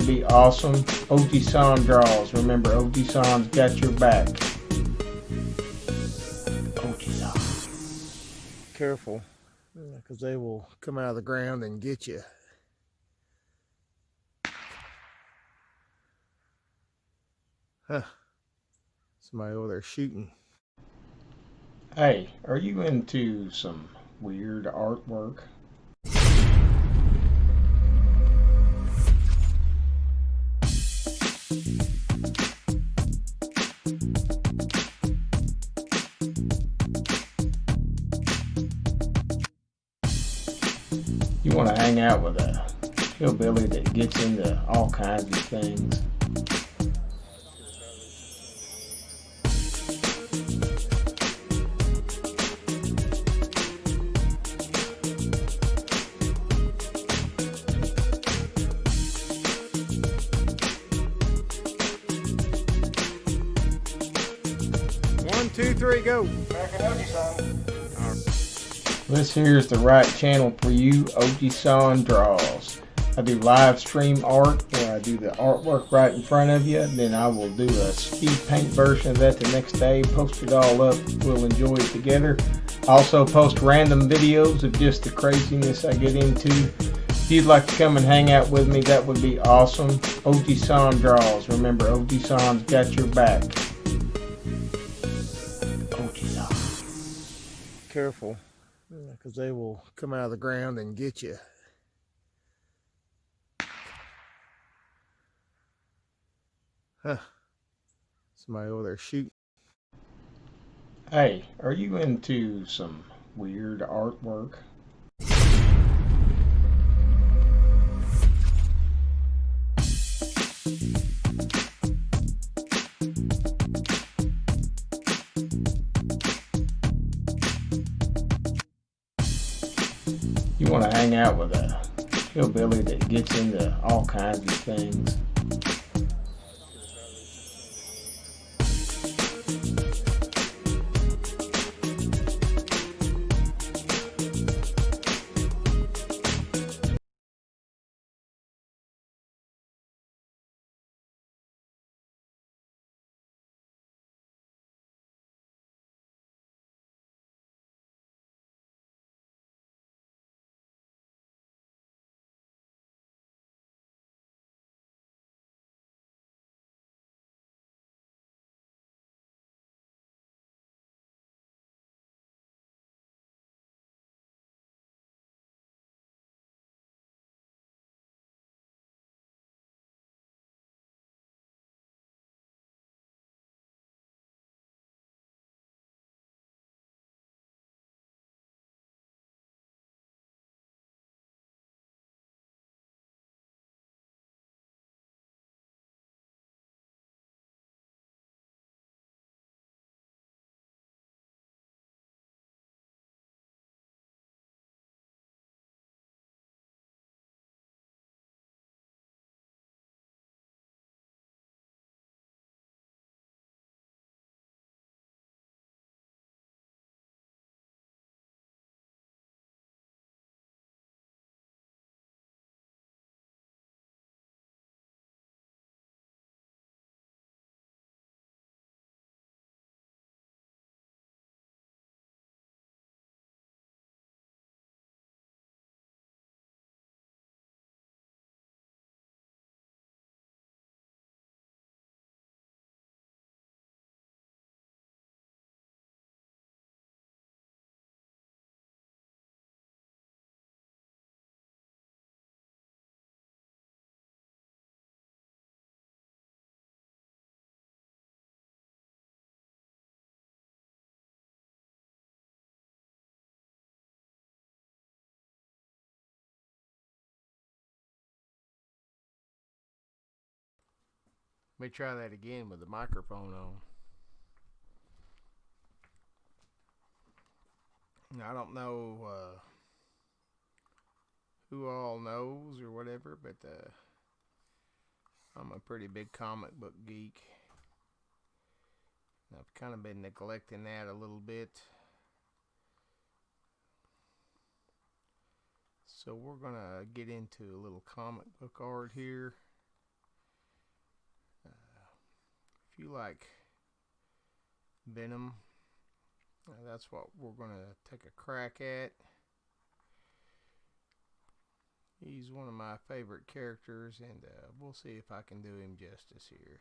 would be awesome. OG-san draws. Remember, OG-san's got your back. OG-san. Careful, because they will come out of the ground and get you. Huh. Somebody over there shooting. Hey, are you into some weird artwork? You want to hang out with a hillbilly that gets into all kinds of things? One, two, three, go. This here's the right channel for you, OG-san Draws. I do live stream art where I do the artwork right in front of you. Then I will do a speed paint version of that the next day, post it all up. We'll enjoy it together. I also post random videos of just the craziness I get into. If you'd like to come and hang out with me, that would be awesome. OG-san Draws. Remember, OG-san's got your back. OG-san. Careful, because they will come out of the ground and get you. Huh. Somebody over there shooting. Hey, are you into some weird artwork? You want to hang out with a hillbilly that gets into all kinds of things? Let me try that again with the microphone on. I don't know who all knows or whatever, but I'm a pretty big comic book geek. I've kind of been neglecting that a little bit. So we're going to get into a little comic book art here. if you like Venom, that's what we're going to take a crack at. He's one of my favorite characters, and we'll see if I can do him justice here.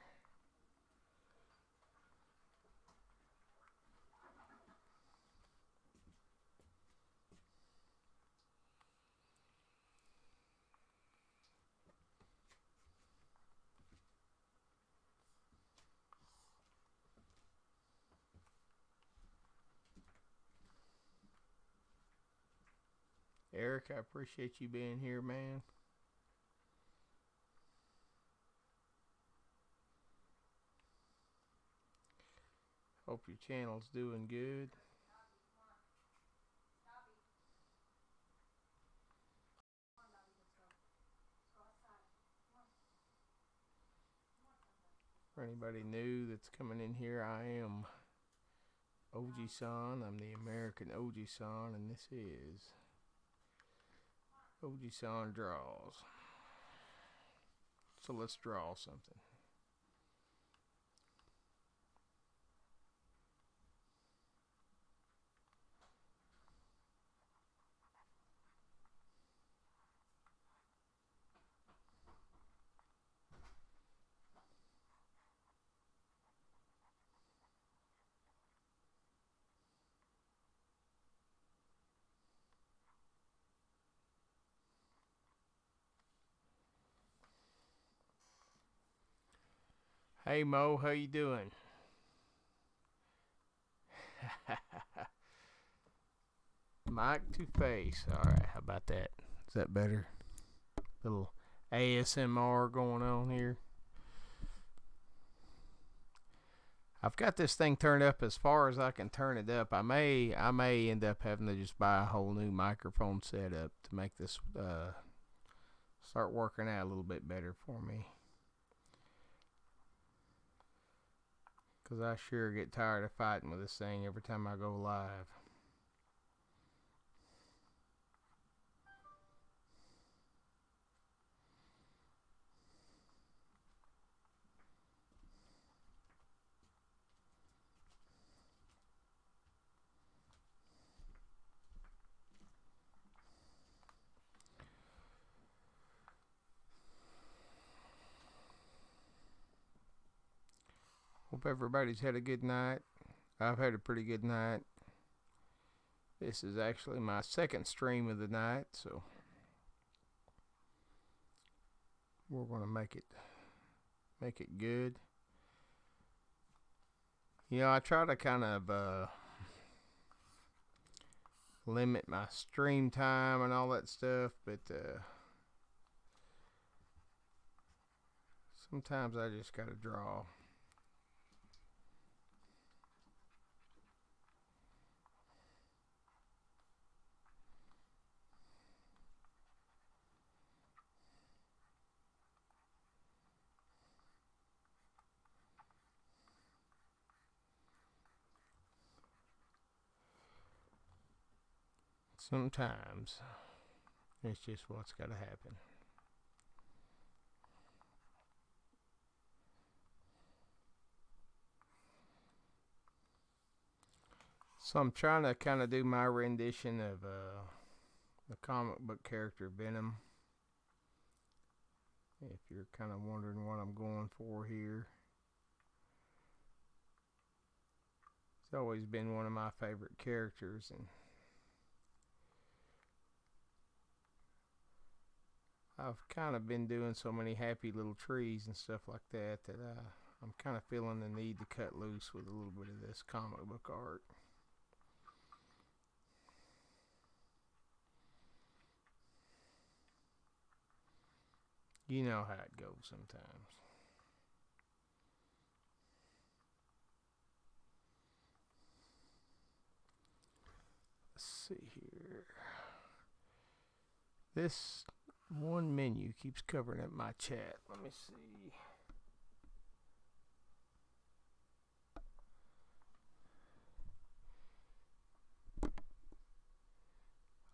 Eric, I appreciate you being here, man. Hope your channel's doing good. For anybody new that's coming in here, I am Oji-san. I'm the American Oji-san, and this is Oji-san Draws. So let's draw something. Hey Mo, how you doing? Mic to face. Alright, how about that? Is that better? Little ASMR going on here. I've got this thing turned up as far as I can turn it up. I may end up having to just buy a whole new microphone setup to make this start working out a little bit better for me. Because I sure get tired of fighting with this thing every time I go live. Hope everybody's had a good night. I've had a pretty good night. This is actually my second stream of the night, so we're going to make it good. You know, I try to kind of limit my stream time and all that stuff, but sometimes I just got to draw. Sometimes it's just what's got to happen. So I'm trying to kind of do my rendition of the comic book character Venom. If you're kind of wondering what I'm going for here. It's always been one of my favorite characters, and I've kind of been doing so many happy little trees and stuff like that that I'm kind of feeling the need to cut loose with a little bit of this comic book art. You know how it goes sometimes. Let's see here. This one menu keeps covering up my chat. Let me see.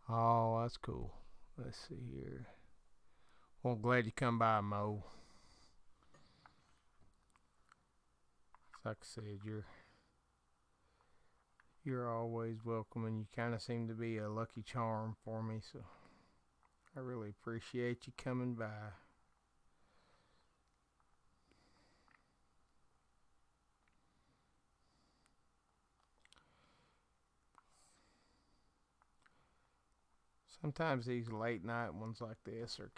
Oh, that's cool. Let's see here. Well, glad you come by, Mo. Like I said, you're always welcome, and you kind of seem to be a lucky charm for me, so I really appreciate you coming by. Sometimes these late night ones like this are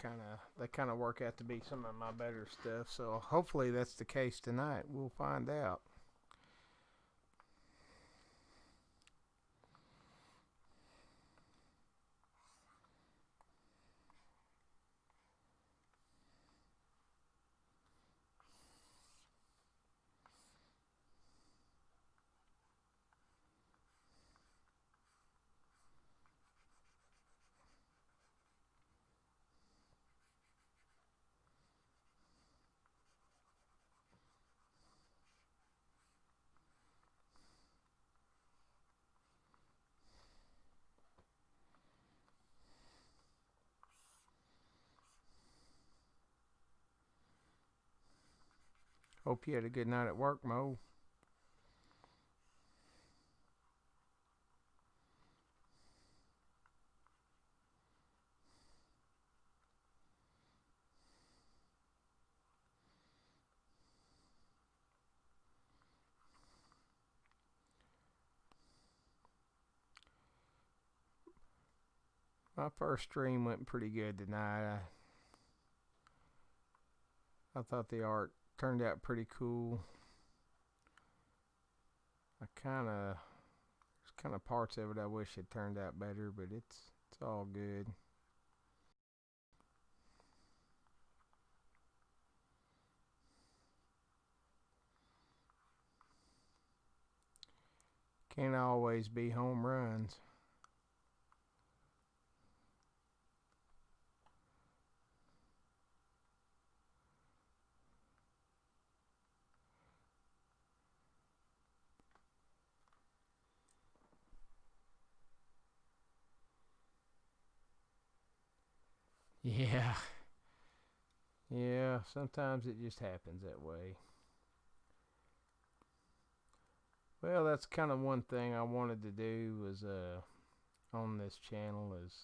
they kind of work out to be some of my better stuff, so hopefully that's the case tonight. We'll find out. Hope you had a good night at work, Mo. My first stream went pretty good tonight. I thought the art turned out pretty cool. There's kind of parts of it I wish had turned out better, but it's all good. Can't always be home runs. Yeah. Yeah, sometimes it just happens that way. Well, that's kind of one thing I wanted to do was on this channel is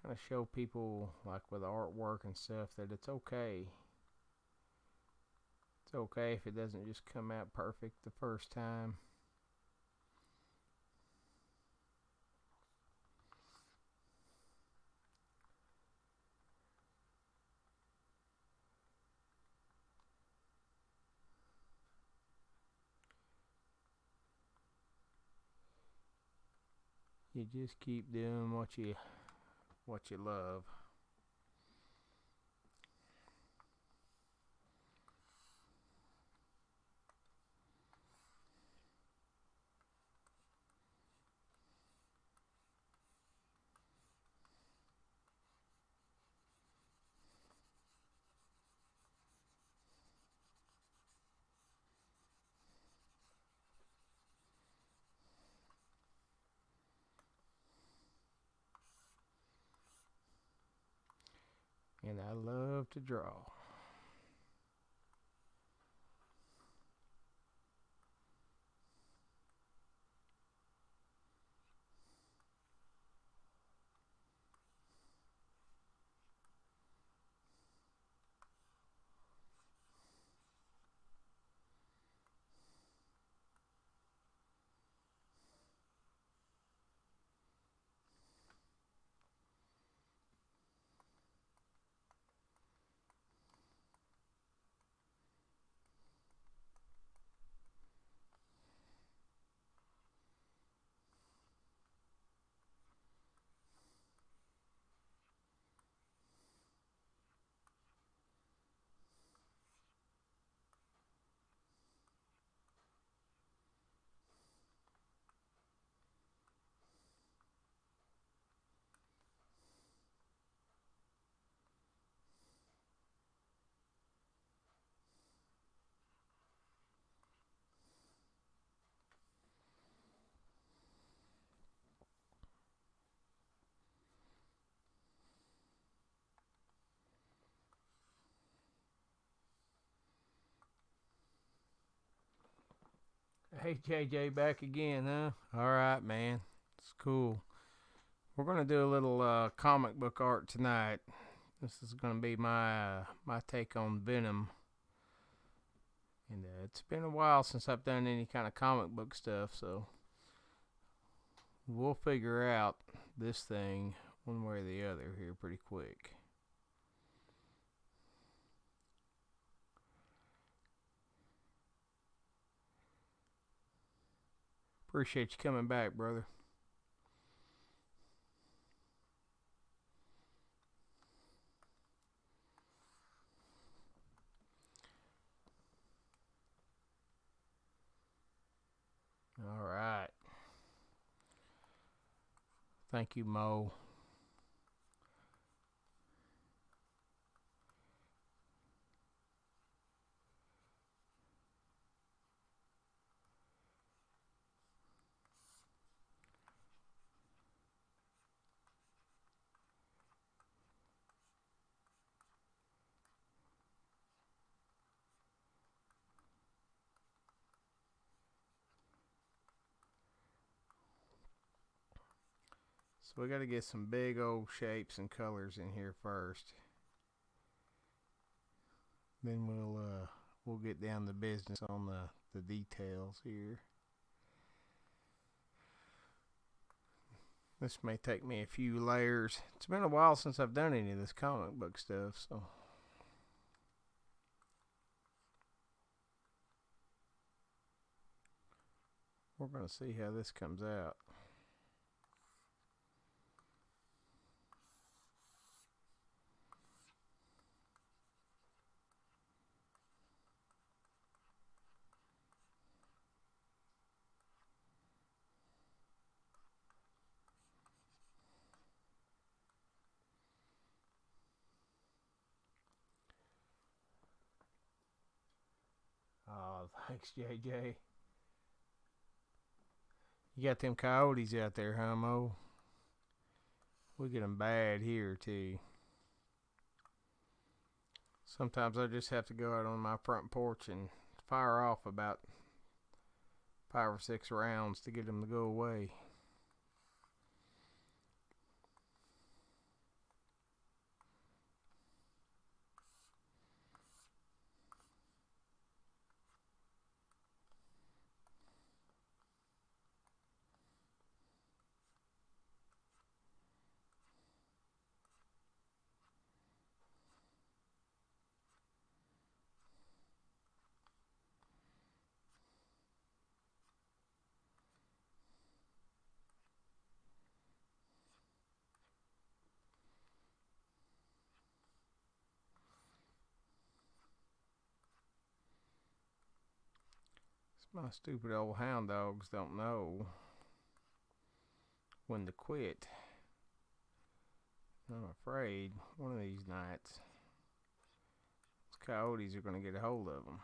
kind of show people like with artwork and stuff that it's okay. It's okay if it doesn't just come out perfect the first time. You just keep doing what you love. And I love to draw. Hey JJ, back again, huh? All right, man. It's cool. We're gonna do a little comic book art tonight. This is gonna be my take on Venom, and it's been a while since I've done any kind of comic book stuff, so we'll figure out this thing one way or the other here pretty quick. Appreciate you coming back, brother. All right. Thank you, Mo. So we got to get some big old shapes and colors in here first. Then we'll get down to business on the details here. This may take me a few layers. It's been a while since I've done any of this comic book stuff, so we're going to see how this comes out. Oh, thanks, JJ. You got them coyotes out there, huh, Mo? We get them bad here, too. Sometimes I just have to go out on my front porch and fire off about 5 or 6 rounds to get them to go away. My stupid old hound dogs don't know when to quit. I'm afraid one of these nights, those coyotes are going to get a hold of them.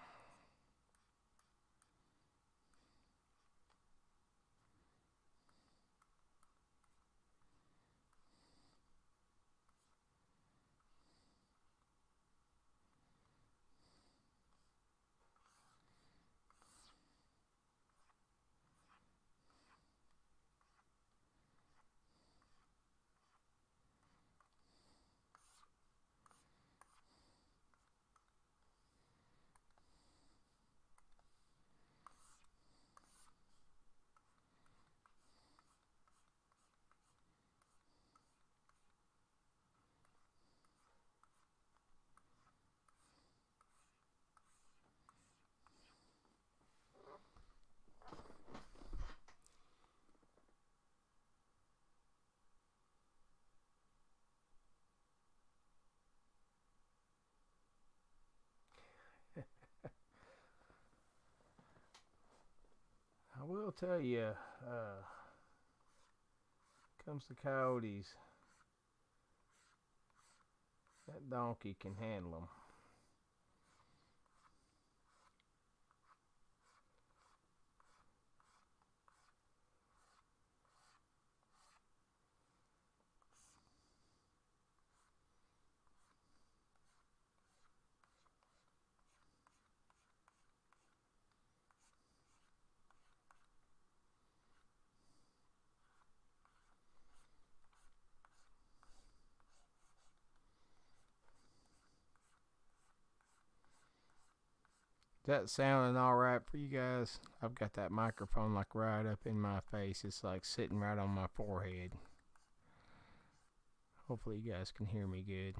I will tell you, comes to coyotes, that donkey can handle them. that sounding all right for you guys? I've got that microphone like right up in my face. It's like sitting right on my forehead. Hopefully you guys can hear me good.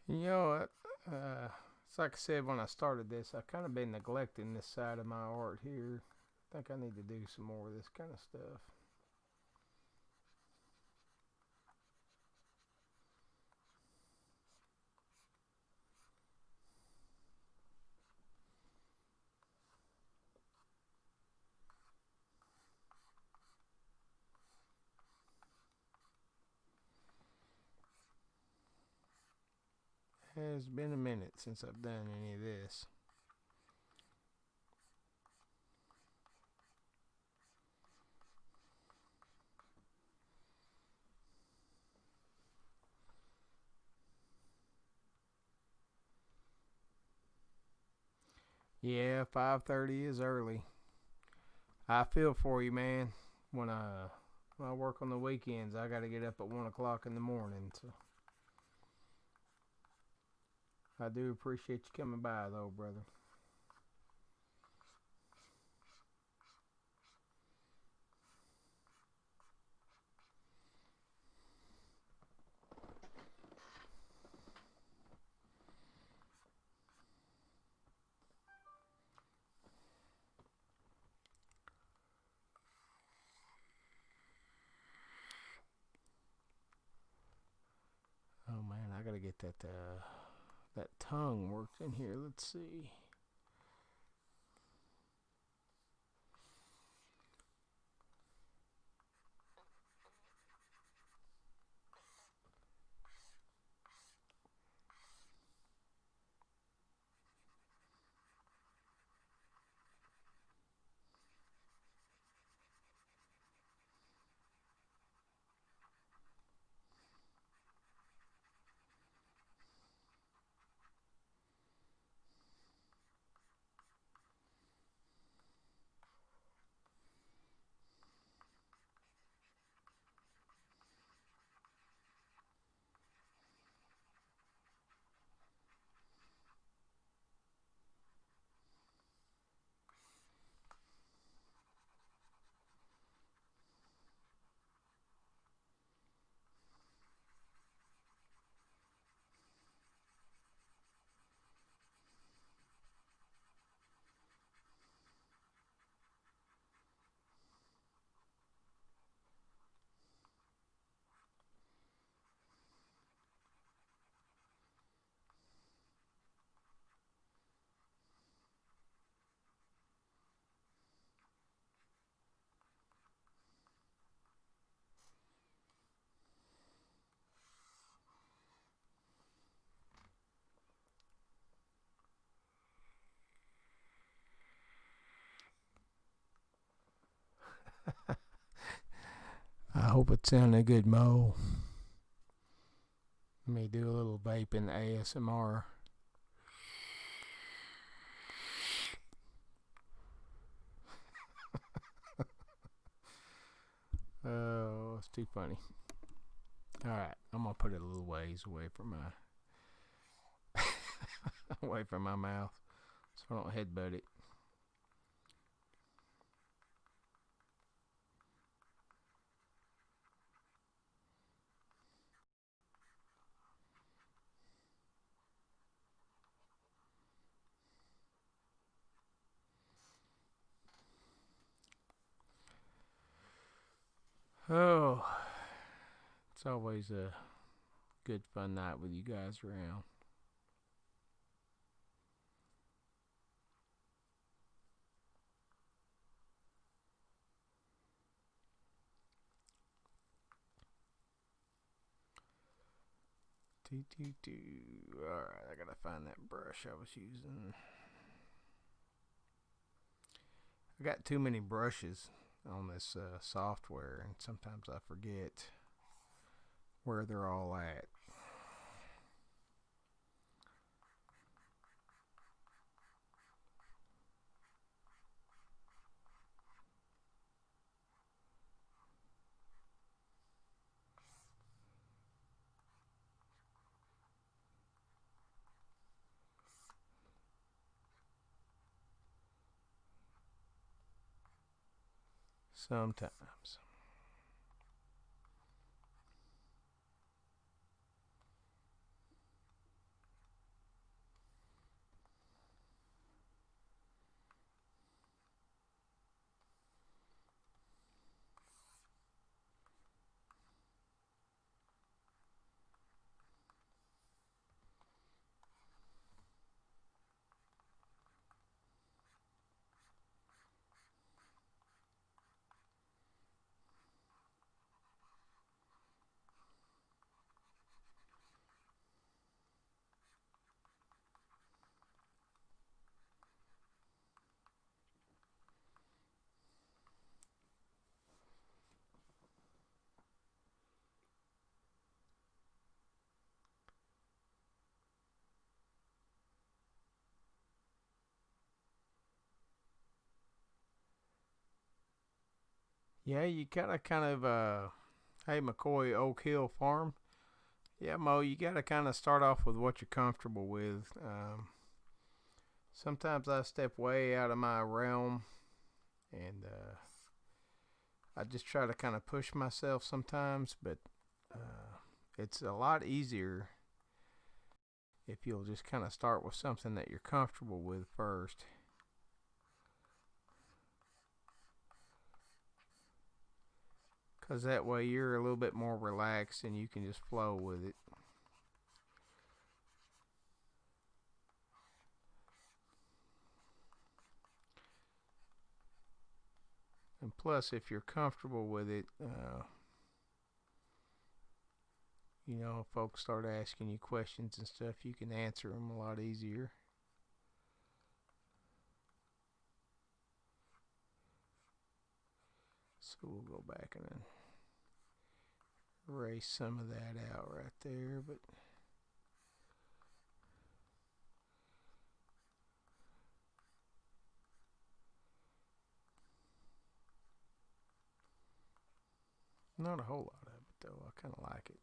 You know what? It's like I said when I started this, I've kind of been neglecting this side of my art here. I think I need to do some more of this kind of stuff. It's been a minute since I've done any of this. Yeah, 5:30 is early. I feel for you, man. When I work on the weekends, I got to get up at 1 o'clock in the morning. So I do appreciate you coming by, though, brother. Oh man, I gotta get that tongue worked in here. Let's see. I hope it sounded good, Mo. Let me do a little vaping ASMR. Oh, it's too funny. Alright, I'm gonna put it a little ways away from my away from my mouth so I don't headbutt it. Oh, it's always a good fun night with you guys around. Alright, I gotta find that brush I was using. I got too many brushes on this software, and sometimes I forget where they're all at. Sometimes. Yeah, you gotta hey McCoy Oak Hill Farm. Yeah, Mo, you gotta kind of start off with what you're comfortable with. Sometimes I step way out of my realm, and I just try to kind of push myself sometimes, but it's a lot easier if you'll just kind of start with something that you're comfortable with first. Because that way you're a little bit more relaxed and you can just flow with it. And plus, if you're comfortable with it, if folks start asking you questions and stuff, you can answer them a lot easier. So we'll go back and erase some of that out right there, but not a whole lot of it though. I kind of like it.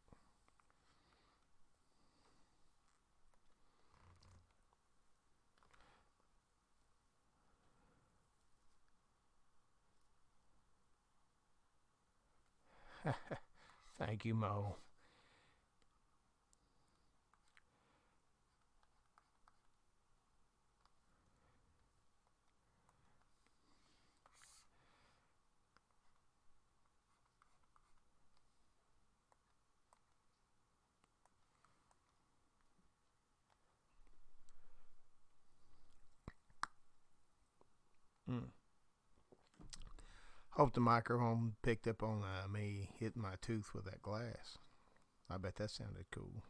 Thank you, Mo. Mm. Hope the microphone picked up on me hitting my tooth with that glass. I bet that sounded cool.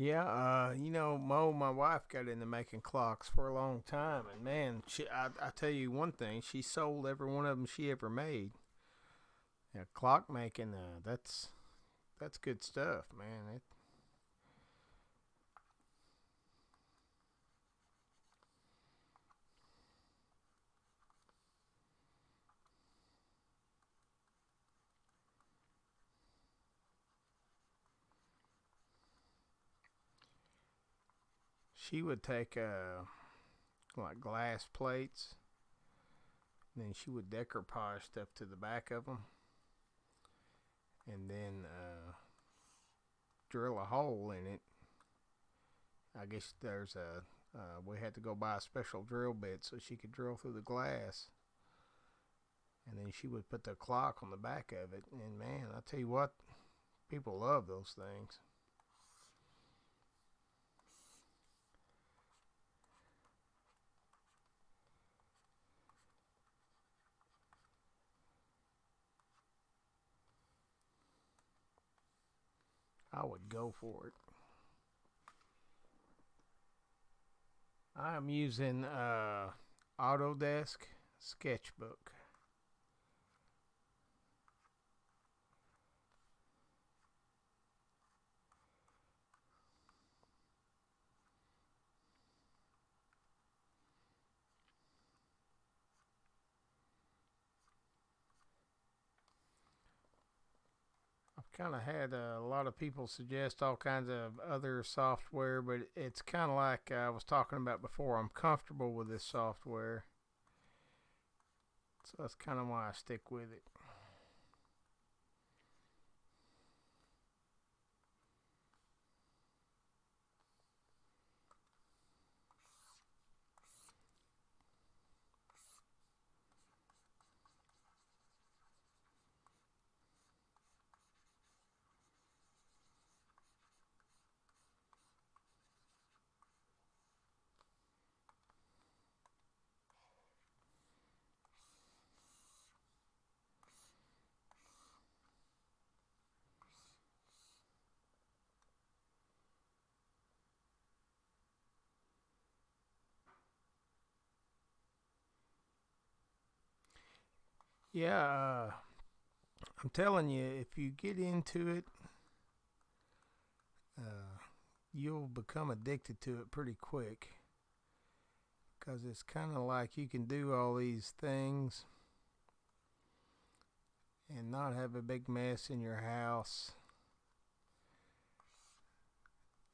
Yeah, Mo, my wife got into making clocks for a long time, and man, I tell you one thing, she sold every one of them she ever made. Yeah, clock making, that's good stuff, man. she would take like glass plates, and then she would decoupage stuff to the back of them, and then drill a hole in it. I guess there's a we had to go buy a special drill bit so she could drill through the glass, and then she would put the clock on the back of it. And man, I tell you what, people love those things. I would go for it. I am using Autodesk Sketchbook. I've kind of had a lot of people suggest all kinds of other software, but it's kind of like I was talking about before. I'm comfortable with this software, so that's kind of why I stick with it. Yeah, I'm telling you, if you get into it, you'll become addicted to it pretty quick. Because it's kind of like you can do all these things and not have a big mess in your house.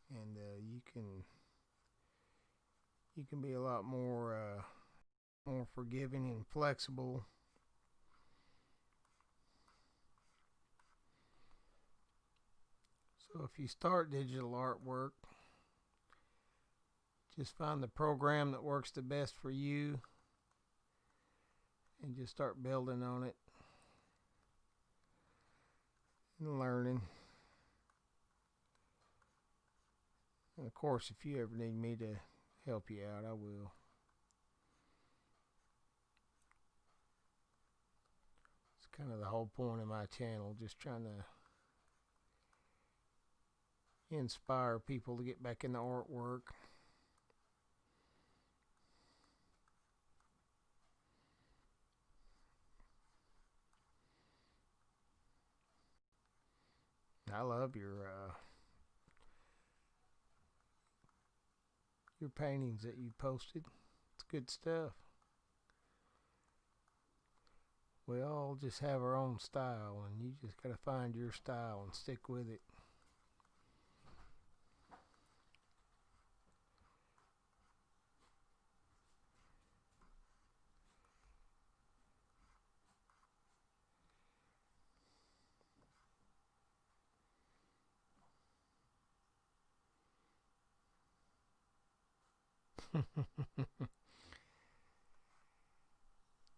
And you can be a lot more forgiving and flexible. So if you start digital artwork, just find the program that works the best for you and just start building on it and learning. And of course, if you ever need me to help you out, I will. It's kind of the whole point of my channel, just trying to inspire people to get back into artwork. I love your paintings that you posted. It's good stuff. We all just have our own style, and you just gotta find your style and stick with it.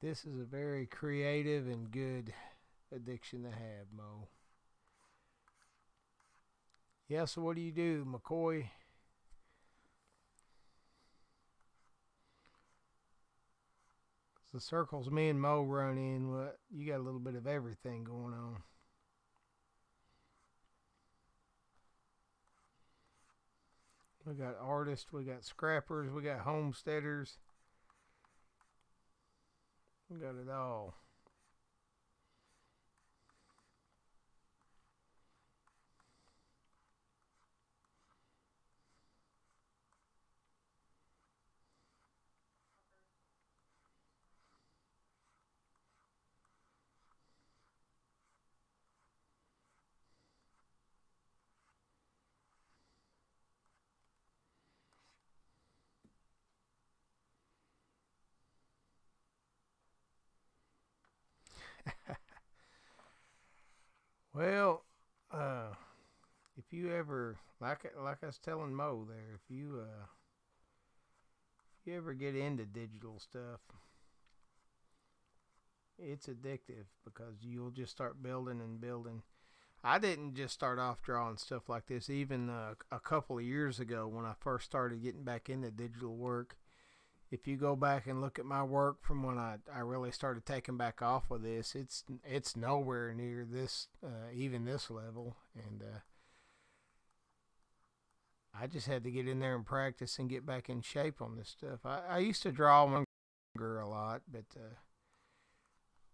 This is a very creative and good addiction to have, Mo. Yeah, so what do you do, McCoy? The circles me and Mo run in, what you got a little bit of everything going on. We got artists, we got scrappers, we got homesteaders. We got it all. Well, uh, if you ever like I was telling Mo there, if you ever get into digital stuff, it's addictive because you'll just start building and building. I didn't just start off drawing stuff like this. Even a couple of years ago, when I first started getting back into digital work, if you go back and look at my work from when I really started taking back off with this, it's nowhere near this even this level, and I just had to get in there and practice and get back in shape on this stuff. I used to draw when I was younger a lot, but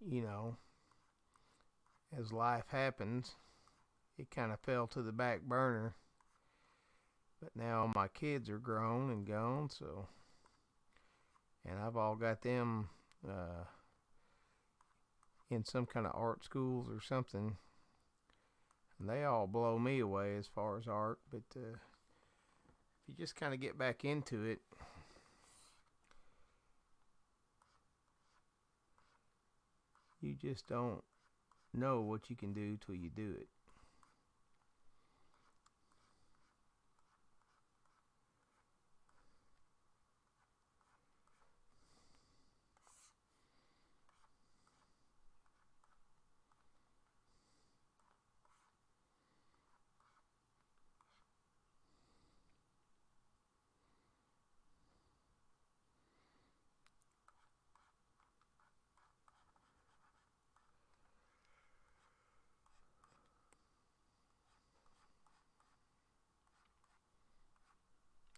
you know, as life happens, it kind of fell to the back burner. But now my kids are grown and gone, so and I've all got them uh, in some kind of art schools or something, and they all blow me away as far as art. But if you just kind of get back into it, you just don't know what you can do till you do it.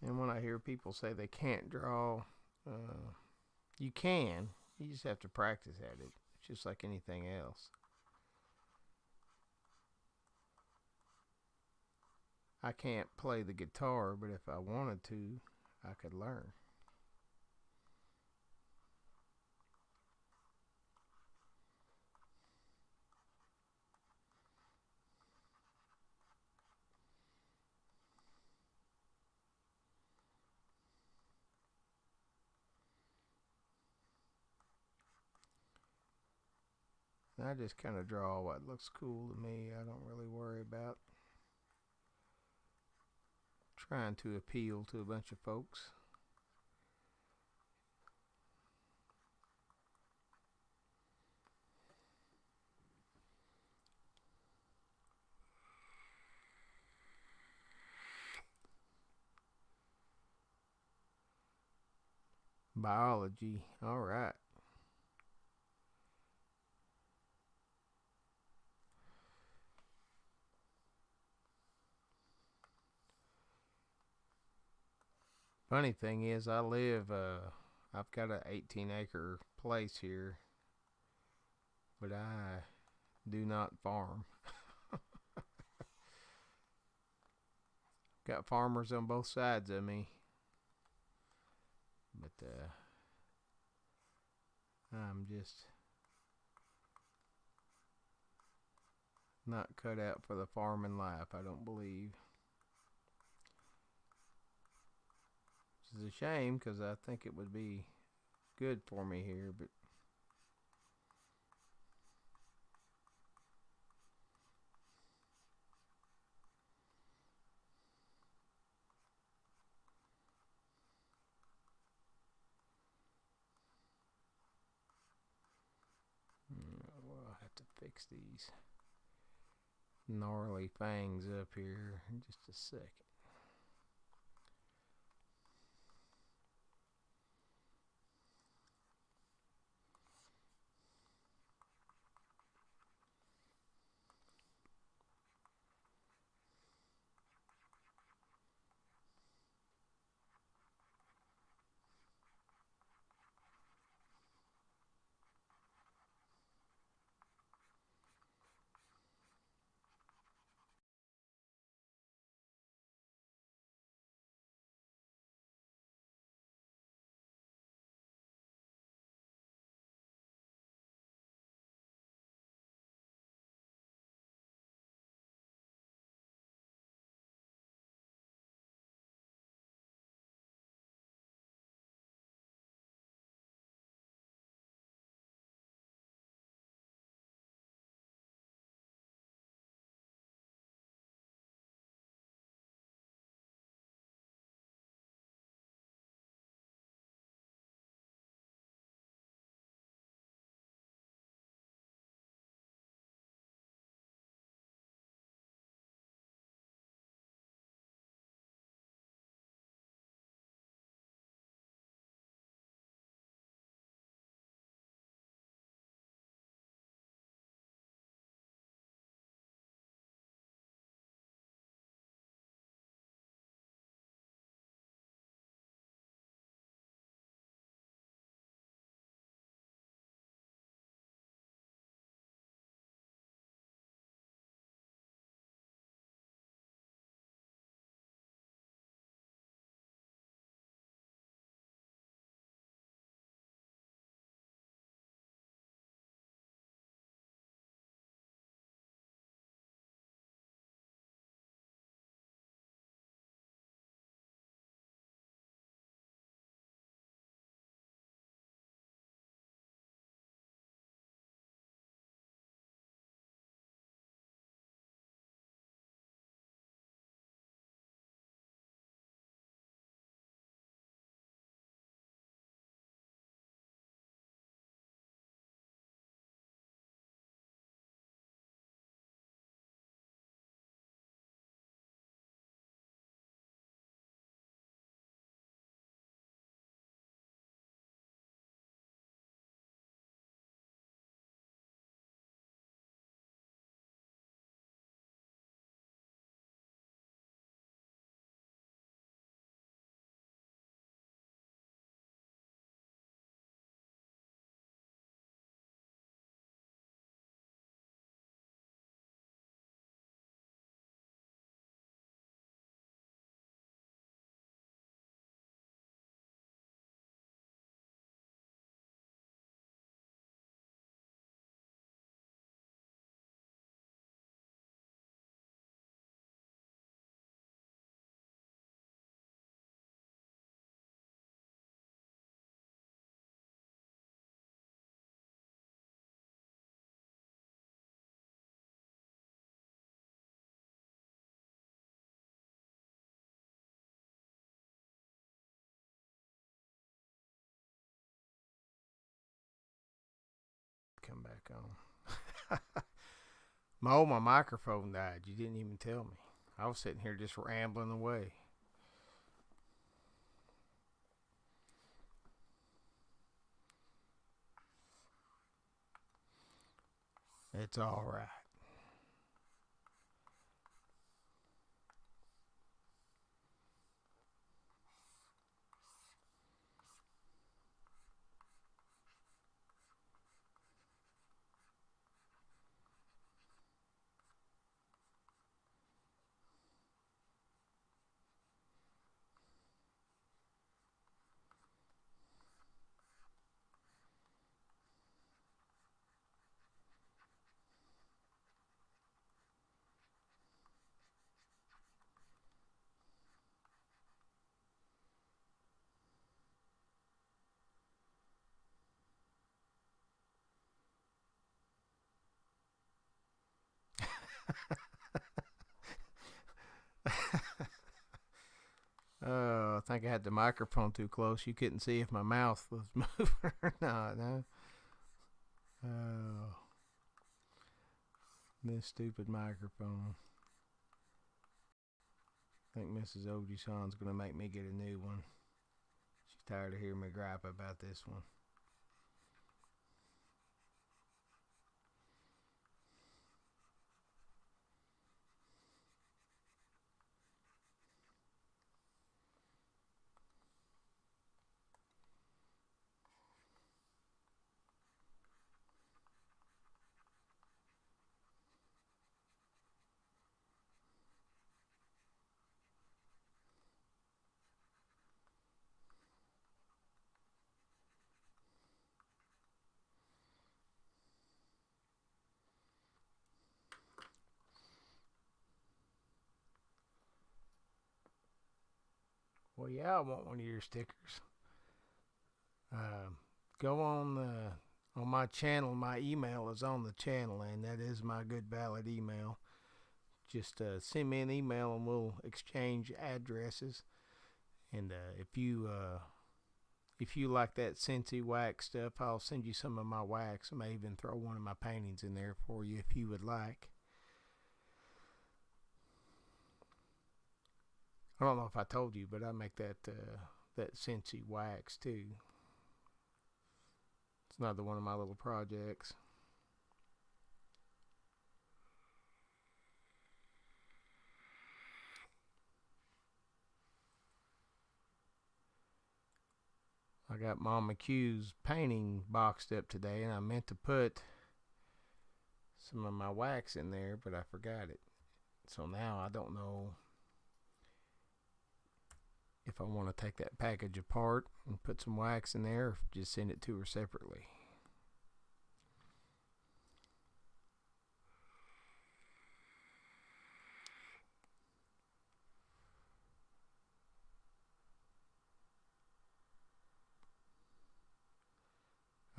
And when I hear people say they can't draw, uh, you can. You just have to practice at it. It's just like anything else. I can't play the guitar, but if I wanted to, I could learn. And I just kind of draw what looks cool to me. I don't really worry about trying to appeal to a bunch of folks. Biology. All right. Funny thing is, I've got an 18-acre place here, but I do not farm. Got farmers on both sides of me, but I'm just not cut out for the farming life, I don't believe. Which is a shame because I think it would be good for me here, but well, I'll have to fix these gnarly fangs up here in just a second. back on. My microphone died. You didn't even tell me. I was sitting here just rambling away. It's all right. Oh, I think I had the microphone too close. You couldn't see if my mouth was moving or not. No. Oh, this stupid microphone. I think Mrs. Ojisan's gonna make me get a new one. She's tired of hearing me gripe about this one. Well, yeah, I want one of your stickers. Go on my channel. My email is on the channel, and that is my good valid email. Just send me an email, and we'll exchange addresses. And if you like that Scentsy wax stuff, I'll send you some of my wax. I may even throw one of my paintings in there for you if you would like. I don't know if I told you, but I make that Scentsy wax too. It's another one of my little projects. I got Mom McHugh's painting boxed up today, and I meant to put some of my wax in there, but I forgot it. So now I don't know if I want to take that package apart and put some wax in there or just send it to her separately.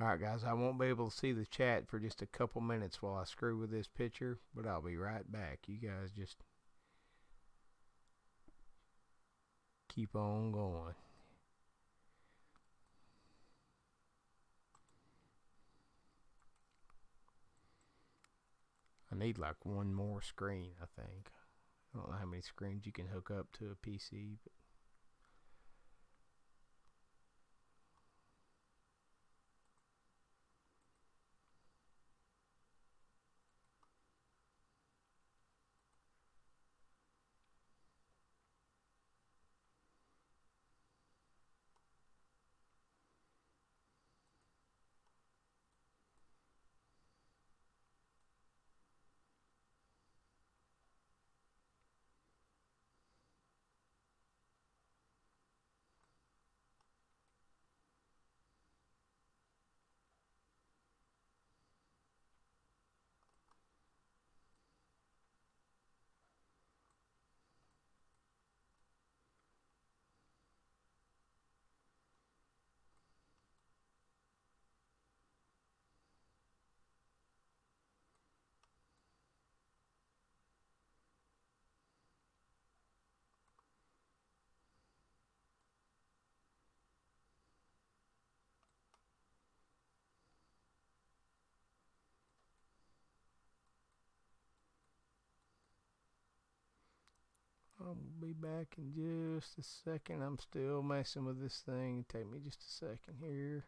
Alright guys, I won't be able to see the chat for just a couple minutes while I screw with this picture, but I'll be right back. You guys just keep on going. I need like one more screen, I think. I don't know how many screens you can hook up to a PC, but I'll be back in just a second. I'm still messing with this thing. Take me just a second here.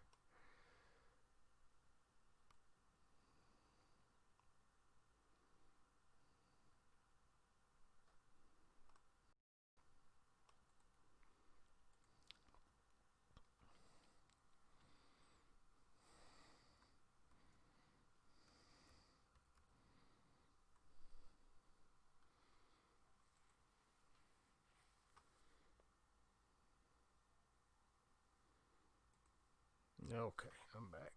Okay, I'm back.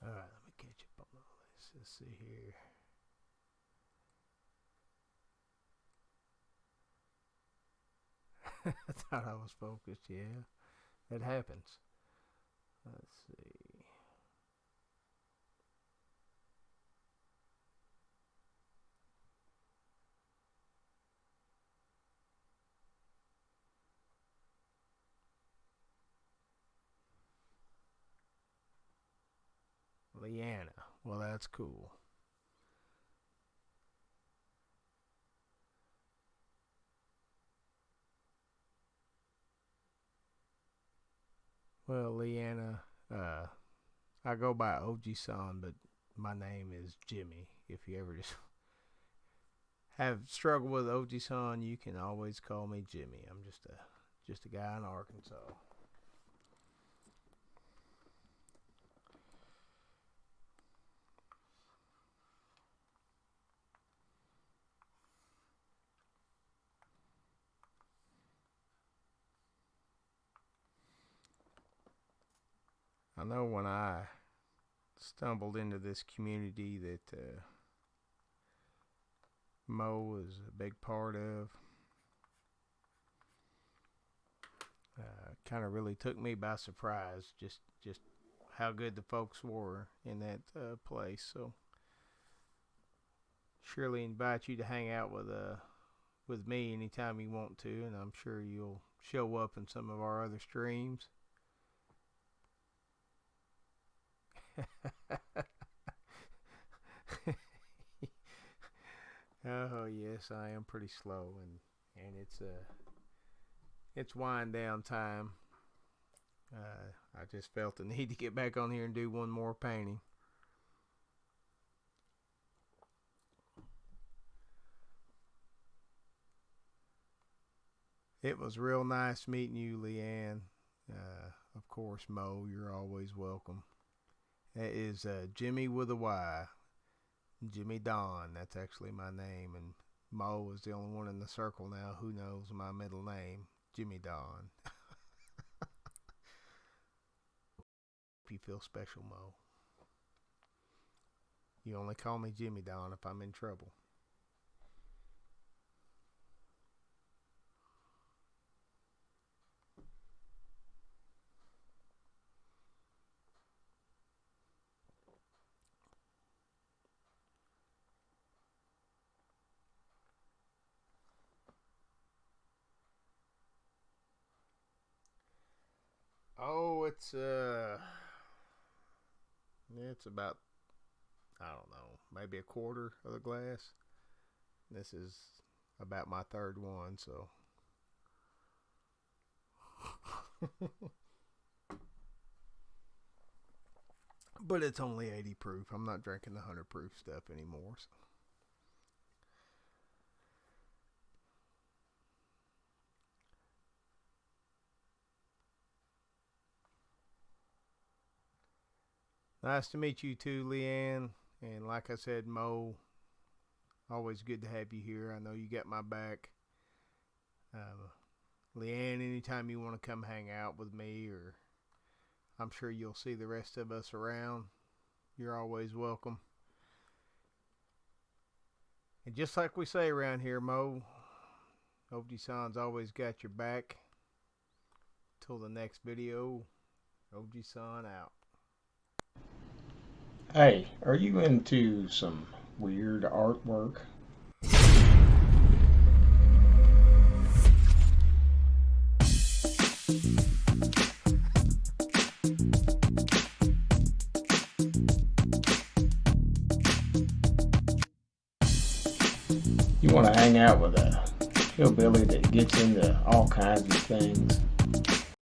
Alright, let me catch up on all this. Let's see here. I thought I was focused, yeah. That happens. Let's see. Leanna. Well, that's cool. Well, Leanna, I go by OG-san, but my name is Jimmy. If you ever just have struggled with OG-san, you can always call me Jimmy. I'm just a guy in Arkansas. I know when I stumbled into this community that Mo was a big part of, kind of really took me by surprise. Just how good the folks were in that place. So surely invite you to hang out with me anytime you want to, and I'm sure you'll show up in some of our other streams. Oh yes, I am pretty slow, and it's wind down time. I just felt the need to get back on here and do one more painting. It was real nice meeting you, Leanne. Of course, Mo, you're always welcome. That is Jimmy with a Y. Jimmy Don, that's actually my name, and Mo is the only one in the circle now who knows my middle name, Jimmy Don. If you feel special, Mo. You only call me Jimmy Don if I'm in trouble. Oh, it's about, I don't know, maybe a quarter of the glass. This is about my third one, so but it's only 80 proof. I'm not drinking the 100 proof stuff anymore. So. Nice to meet you too, Leanne. And like I said, Mo, always good to have you here. I know you got my back. Leanne, anytime you want to come hang out with me, or I'm sure you'll see the rest of us around, you're always welcome. And just like we say around here, Mo, OG-san's always got your back. Till the next video, OG-san out. Hey, are you into some weird artwork? You want to hang out with a hillbilly that gets into all kinds of things?